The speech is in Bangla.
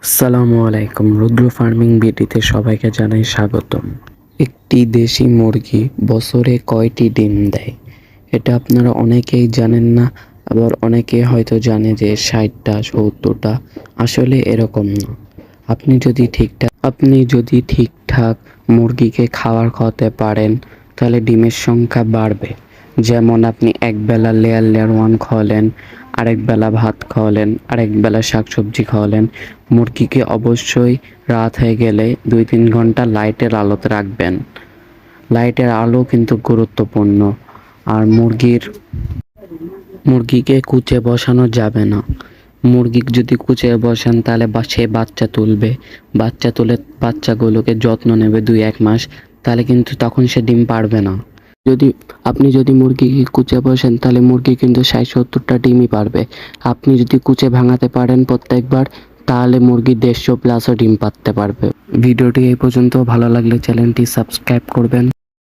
আসসালামু আলাইকুম, রুদ্র ফার্মিং বিডিতে সবাইকে জানাই স্বাগতম। একটি দেশি মুরগি বছরে কয়টি ডিম দেয়? এটা আপনারা অনেকেই জানেন না, আবার অনেকে হয়তো জানে যে 60টা 70টা। আসলে এরকম না। আপনি যদি ঠিকঠাক মুরগিকে খাবার খাওয়াতে পারেন তাহলে ডিমের সংখ্যা বাড়বে। যেমন আপনি একবেলা লেয়ার ওয়ান খাওয়ালেন, আরেক বেলা ভাত খাওয়ালেন, আরেক বেলা শাকসবজি খাওয়ালেন। মুরগিকে অবশ্যই রাত হয়ে গেলে 2-3 ঘন্টা লাইটের আলোতে রাখবেন। লাইটের আলো কিন্তু গুরুত্বপূর্ণ। আর মুরগিকে কুচে বসানো যাবে না। মুরগি যদি কুচে বসান তাহলে সে বাচ্চা তুলবে, বাচ্চা তুলে বাচ্চাগুলোকে যত্ন নেবে 2-1 মাস, তাহলে কিন্তু তখন সে ডিম পারবে না। আপনি যদি মুরগিকে কুচে বসেন তাহলে মুরগি কিন্তু 60-70টা ডিমই পারবে। আপনি যদি কুচে ভাঙাতে পারেন প্রত্যেকবার, তাহলে মুরগি 150+ ডিম পারতে পারবে। ভিডিওটি এই পর্যন্ত, ভালো লাগলে চ্যানেলটি সাবস্ক্রাইব করবেন।